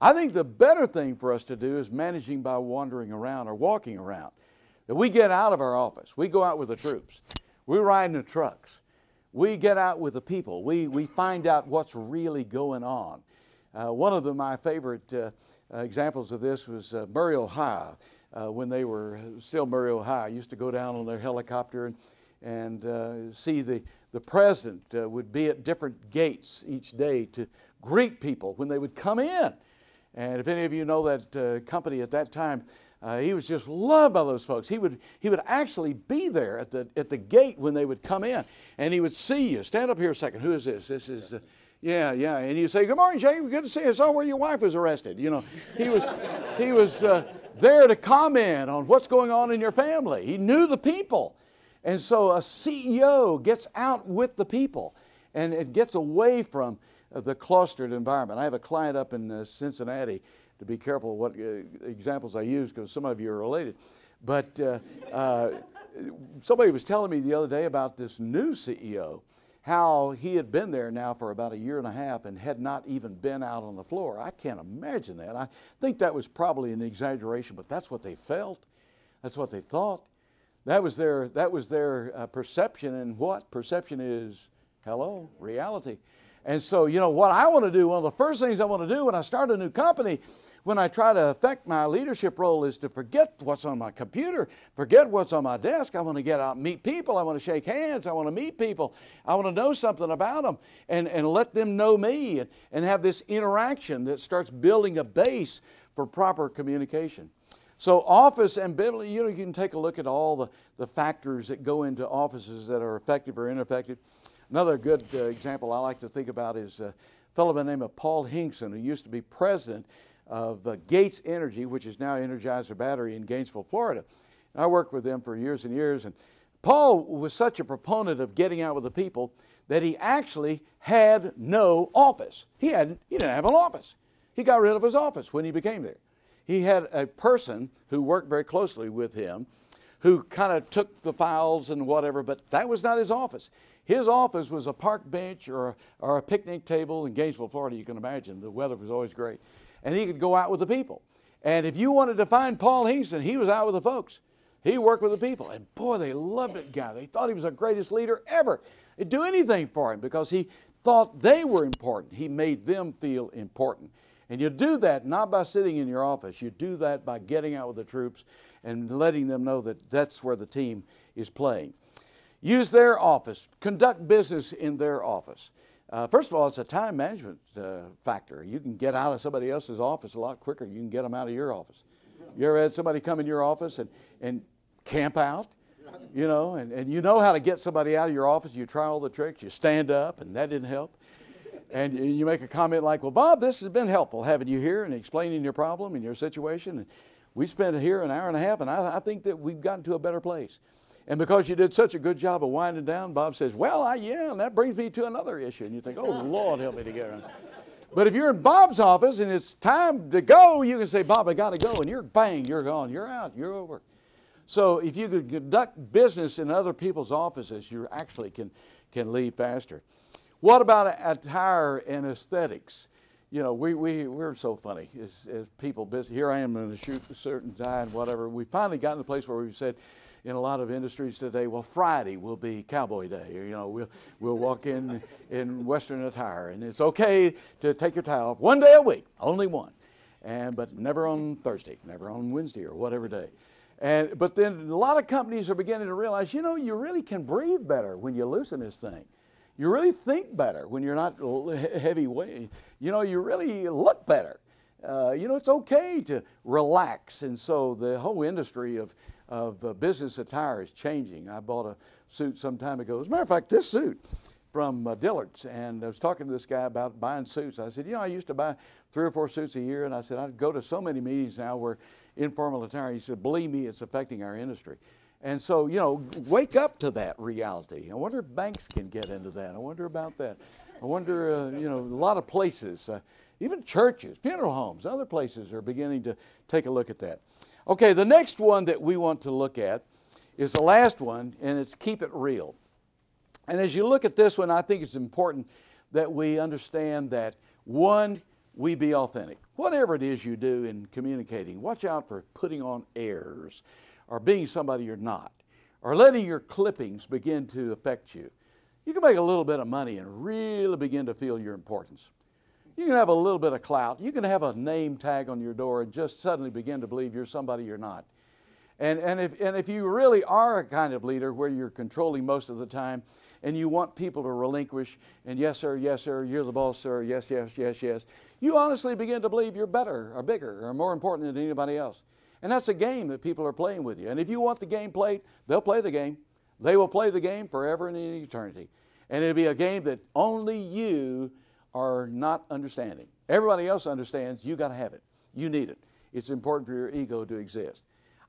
I think the better thing for us to do is managing by wandering around or walking around. That we get out of our office. We go out with the troops. We ride in the trucks. We get out with the people. We find out what's really going on. One of my favorite examples of this was Muriel High. When they were still Muriel High, I used to go down on their helicopter and see the president would be at different gates each day to greet people when they would come in. And if any of you know that company at that time, he was just loved by those folks. He would actually be there at the gate when they would come in, and he would see you. Stand up here a second. Who is this? This is yeah. And he'd say, "Good morning, Jay. Good to see you. I saw where your wife was arrested." He was there to comment on what's going on in your family. He knew the people, and so a CEO gets out with the people, and it gets away from the clustered environment. I have a client up in Cincinnati. To be careful what examples I use because some of you are related. But somebody was telling me the other day about this new CEO, how he had been there now for about 1.5 years and had not even been out on the floor. I can't imagine that. I think that was probably an exaggeration, but that's what they felt. That's what they thought. That was their perception, and what? Perception is, hello, reality. And so, what I want to do, one of the first things I want to do when I start a new company, when I try to affect my leadership role, is to forget what's on my computer, forget what's on my desk. I want to get out and meet people. I want to shake hands. I want to meet people. I want to know something about them and let them know me and have this interaction that starts building a base for proper communication. So office and biblical, you can take a look at all the factors that go into offices that are effective or ineffective. Another good example I like to think about is a fellow by the name of Paul Hinkson, who used to be president of Gates Energy, which is now Energizer Battery in Gainesville, Florida. And I worked with them for years and years, and Paul was such a proponent of getting out with the people that he actually had no office. He didn't have an office. He got rid of his office when he became there. He had a person who worked very closely with him who kind of took the files and whatever, but that was not his office. His office was a park bench or a picnic table in Gainesville, Florida. You can imagine the weather was always great. And he could go out with the people. And if you wanted to find Paul Hinkson, he was out with the folks. He worked with the people. And boy, they loved that guy. They thought he was the greatest leader ever. They'd do anything for him because he thought they were important. He made them feel important. And you do that not by sitting in your office. You do that by getting out with the troops and letting them know that that's where the team is playing. Use their office. Conduct business in their office. First of all, it's a time management factor. You can get out of somebody else's office a lot quicker. You can get them out of your office. You ever had somebody come in your office and camp out? You know, and you know how to get somebody out of your office. You try all the tricks. You stand up, and that didn't help. And you make a comment like, well, Bob, this has been helpful having you here and explaining your problem and your situation. And we spent here an hour and a half, and I think that we've gotten to a better place. And because you did such a good job of winding down, Bob says, well, yeah, and that brings me to another issue. And you think, oh, Lord, help me to get around. But if you're in Bob's office and it's time to go, you can say, Bob, I got to go. And you're bang, you're gone. You're out. You're over. So if you could conduct business in other people's offices, you actually can leave faster. What about attire and aesthetics? You know, we're so funny as people. Here I am in a certain tie and whatever. We finally got to the place where we said, in a lot of industries today, well, Friday will be cowboy day. Or, you know, we'll walk in Western attire, and it's okay to take your tie off one day a week, only one, but never on Thursday, never on Wednesday or whatever day. But then a lot of companies are beginning to realize, you know, you really can breathe better when you loosen this thing. You really think better when you're not heavyweight. You know, you really look better. You know, it's okay to relax, and so the whole industry of business attire is changing. I bought a suit some time ago. As a matter of fact, this suit from Dillard's, and I was talking to this guy about buying suits. I said, you know, I used to buy 3 or 4 suits a year, and I said, I'd go to so many meetings now where informal attire. He said, believe me, it's affecting our industry. And so, you know, wake up to that reality. I wonder if banks can get into that. I wonder about that. I wonder, you know, a lot of places, even churches, funeral homes, other places are beginning to take a look at that. Okay, the next one that we want to look at is the last one, and it's keep it real. And as you look at this one, I think it's important that we understand that, one, we be authentic. Whatever it is you do in communicating, watch out for putting on airs or being somebody you're not, or letting your clippings begin to affect you. You can make a little bit of money and really begin to feel your importance. You can have a little bit of clout. You can have a name tag on your door and just suddenly begin to believe you're somebody you're not. And if you really are a kind of leader where you're controlling most of the time and you want people to relinquish, and yes, sir, you're the boss, sir, yes, you honestly begin to believe you're better or bigger or more important than anybody else. And that's a game that people are playing with you. And if you want the game played, they'll play the game. They will play the game forever and in eternity. And it'll be a game that only you are not understanding. Everybody else understands. You got to have it. You need it. It's important for your ego to exist.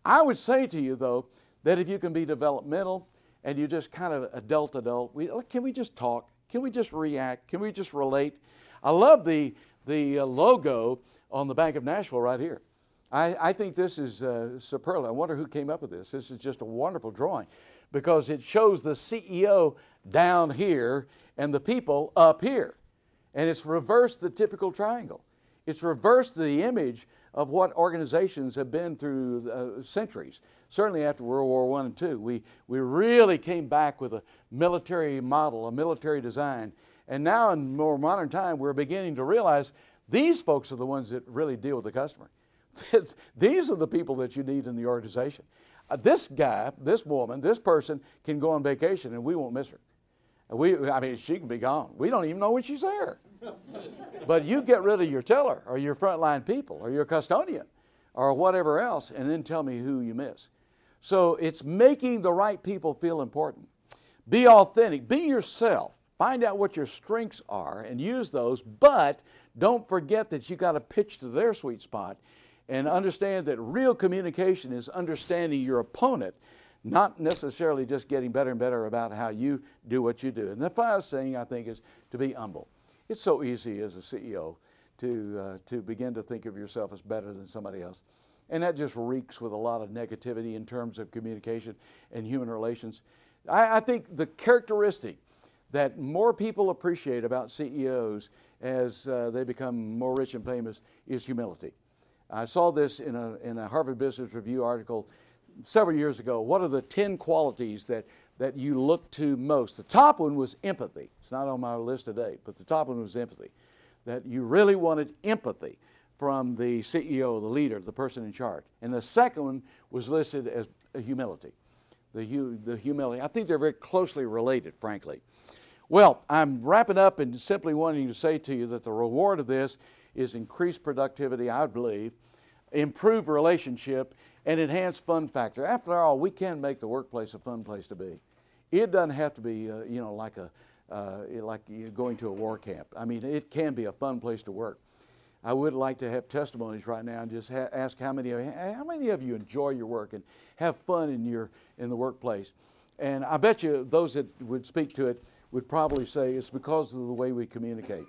I would say to you, though, that if you can be developmental and you just kind of adult, can we just talk? Can we just react? Can we just relate? I love the logo on the Bank of Nashville right here. I think this is superlative. I wonder who came up with this. This is just a wonderful drawing because it shows the CEO down here and the people up here. And it's reversed the typical triangle. It's reversed the image of what organizations have been through centuries. Certainly after World War I and II, we really came back with a military model, a military design. And now in more modern time, we're beginning to realize these folks are the ones that really deal with the customer. These are the people that you need in the organization. This guy, this woman, this person can go on vacation and we won't miss her. I mean, she can be gone. We don't even know when she's there. But you get rid of your teller or your frontline people or your custodian or whatever else and then tell me who you miss. So it's making the right people feel important. Be authentic. Be yourself. Find out what your strengths are and use those, but don't forget that you got to pitch to their sweet spot and understand that real communication is understanding your opponent, not necessarily just getting better and better about how you do what you do. And the first thing, I think, is to be humble. It's so easy as a CEO to begin to think of yourself as better than somebody else. And that just reeks with a lot of negativity in terms of communication and human relations. I think the characteristic that more people appreciate about CEOs as they become more rich and famous is humility. I saw this in a Harvard Business Review article several years ago. What are the 10 qualities that you look to most? The top one was empathy. It's not on my list today, but the top one was empathy. That you really wanted empathy from the CEO, the leader, the person in charge. And the second one was listed as humility. The humility. I think they're very closely related, frankly. Well, I'm wrapping up and simply wanting to say to you that the reward of this is increased productivity, I believe, improved relationship, and enhanced fun factor. After all, we can make the workplace a fun place to be. It doesn't have to be, like going to a war camp. I mean, it can be a fun place to work. I would like to have testimonies right now and just ask how many of you enjoy your work and have fun in the workplace. And I bet you those that would speak to it would probably say it's because of the way we communicate.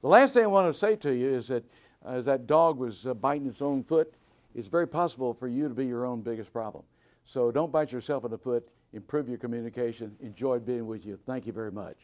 The last thing I want to say to you is that as that dog was biting its own foot, it's very possible for you to be your own biggest problem. So don't bite yourself in the foot. Improve your communication. Enjoyed being with you. Thank you very much.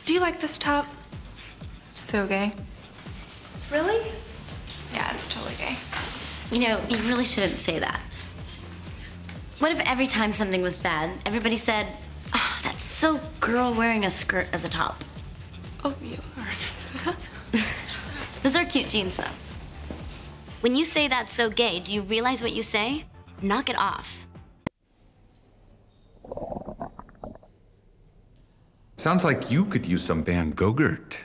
Do you like this top? So gay. Really? Yeah, it's totally gay. You know, you really shouldn't say that. What if every time something was bad, everybody said, "Oh, that's so girl wearing a skirt as a top"? Oh, you are. Those are cute jeans, though. When you say that's so gay, do you realize what you say? Knock it off. Sounds like you could use some Van Gogurt.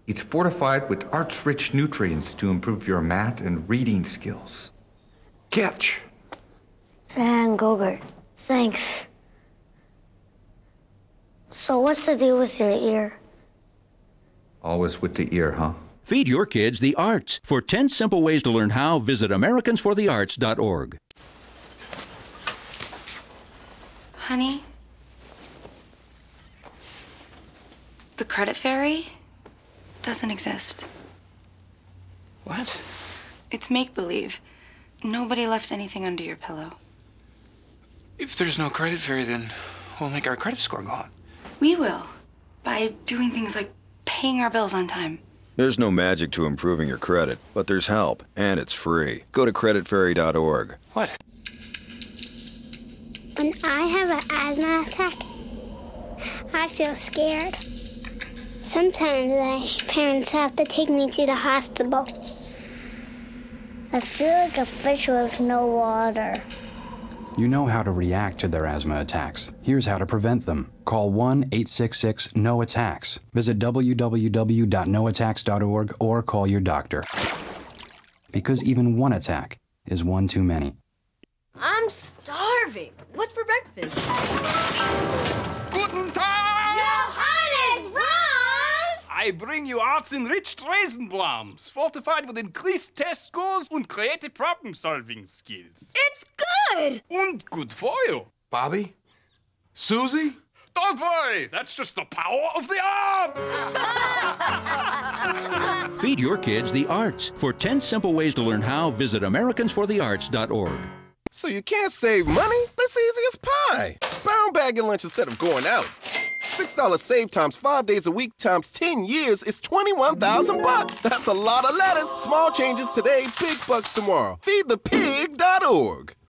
It's fortified with arch-rich nutrients to improve your math and reading skills. Catch! Van Gogurt, thanks. So what's the deal with your ear? Always with the ear, huh? Feed your kids the arts. For 10 simple ways to learn how, visit AmericansForTheArts.org. Honey? The credit fairy doesn't exist. What? It's make-believe. Nobody left anything under your pillow. If there's no credit fairy, then we'll make our credit score go up. We will. By doing things like paying our bills on time. There's no magic to improving your credit, but there's help, and it's free. Go to creditfairy.org. What? When I have an asthma attack, I feel scared. Sometimes my parents have to take me to the hospital. I feel like a fish with no water. You know how to react to their asthma attacks. Here's how to prevent them. Call 1-866-NO-ATTACKS. Visit www.noattacks.org or call your doctor. Because even one attack is one too many. I'm starving. What's for breakfast? Guten Tag! Johannes, Franz! I bring you arts-enriched Raisinblams, fortified with increased test scores and creative problem-solving skills. It's good! And good for you. Bobby? Susie? Don't worry, that's just the power of the arts! Feed your kids the arts. For 10 simple ways to learn how, visit AmericansForTheArts.org. So you can't save money? That's easy as pie. Brown bagging lunch instead of going out. $6 save times 5 days a week times 10 years is $21,000. That's a lot of lettuce. Small changes today, big bucks tomorrow. Feedthepig.org.